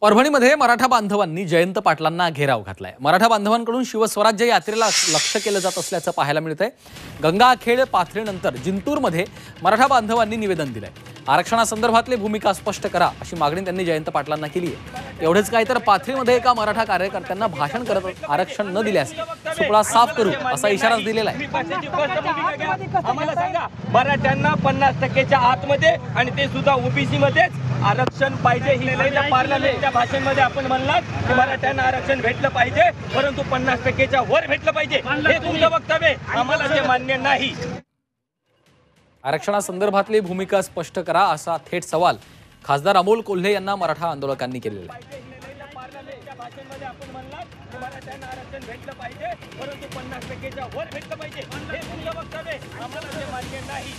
परभणीमध्ये मराठा बांधवांनी जयंत पाटलांना घेराव घातलाय। मराठा बांधवांकडून शिवस्वराज्य यात्रेला लक्ष केलं जात असल्याचं पाहायला मिळतंय। गंगाखेड पाथरीनंतर जिंतूरमध्ये मराठा बांधवांनी निवेदन दिलंय। आरक्षणासंदर्भातली भूमिका स्पष्ट करा अशी मागणी त्यांनी जयंत पाटलांना केली आहे। एवढेच काय तर पाथरीमध्ये एका मराठा कार्यकर्त्यांना भाषण करत आरक्षण न दिल्यास सुपडा साफ करू असा इशारा दिलेला आहे। आम्हाला सांगा, मराठ्यांना 50% आतमध्ये आणि ते सुद्धा ओबीसी मध्येच आरक्षण पाहिजे। ही पार्लमेंटच्या भाषणामध्ये आपण म्हणलात की मराठ्यांना आरक्षण भेटलं पाहिजे, परंतु 50%च्या वर भेटलं पाहिजे। हे तुमचं वक्तव्य आम्हाला ते मान्य नाही। आरक्षणासंदर्भातली भूमिका स्पष्ट करा असा थेट सवाल खासदार अमोल कोल्हे यांना मराठा आंदोलकांनी केलेला आहे। पार्लमेंटच्या भाषणामध्ये आपण म्हणलात की मराठ्यांना आरक्षण भेटलं पाहिजे, परंतु 50%च्या वर भेटलं पाहिजे। हे तुमचं वक्तव्य आम्हाला ते मान्य नाही।